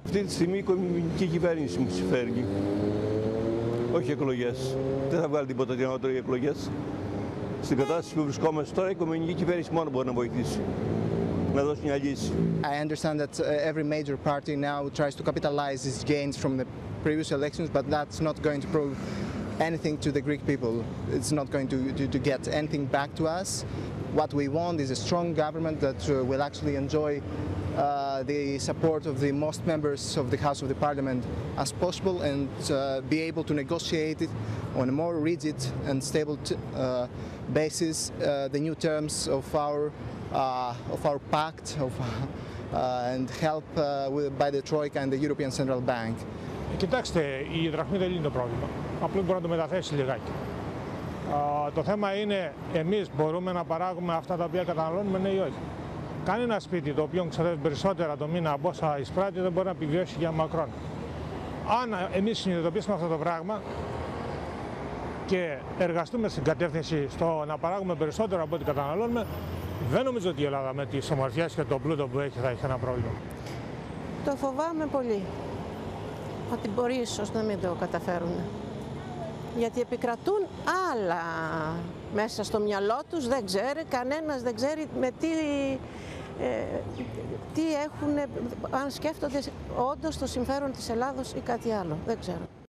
Αυτή τη στιγμή η οικονομική κυβέρνηση μου συμφέρει. Όχι εκλογές. Δεν θα βγάλει τίποτα γενναιότερο οι εκλογές. Στην κατάσταση που βρισκόμαστε τώρα, η οικονομική κυβέρνηση μόνο μπορεί να βοηθήσει. Να δώσει μια λύση. I understand that every major party now tries to capitalize its gains from the previous elections, but that's not going to prove anything to the Greek people. It's not going to get anything back to us. What we want is a strong government that will actually enjoy the support of the most members of the House of the Parliament as possible, and be able to negotiate it on a more rigid and stable basis the new terms of our pact and help by the Troika and the European Central Bank. Κοιτάξτε, η δραχμή δεν λύνει το πρόβλημα. Απλώς μπορεί να το μεταθέσει λιγάκι. Το θέμα είναι εμείς μπορούμε να παράγουμε αυτά τα οποία καταναλώνουμε, ναι ή όχι. Κανένα σπίτι το οποίο ξοδεύει περισσότερα το μήνα από όσα εισπράττει δεν μπορεί να επιβιώσει για μακρόν. Αν εμείς συνειδητοποιήσουμε αυτό το πράγμα και εργαστούμε στην κατεύθυνση στο να παράγουμε περισσότερο από ό,τι καταναλώνουμε, δεν νομίζω ότι η Ελλάδα με τις ομορφιές και το πλούτο που έχει θα έχει ένα πρόβλημα. Το φοβάμαι πολύ. Ότι μπορεί ίσως να μην το καταφέρουν. Γιατί επικρατούν άλλα μέσα στο μυαλό τους, δεν ξέρει, κανένας δεν ξέρει με τι έχουν, αν σκέφτονται όντως το συμφέρον της Ελλάδος ή κάτι άλλο, δεν ξέρω.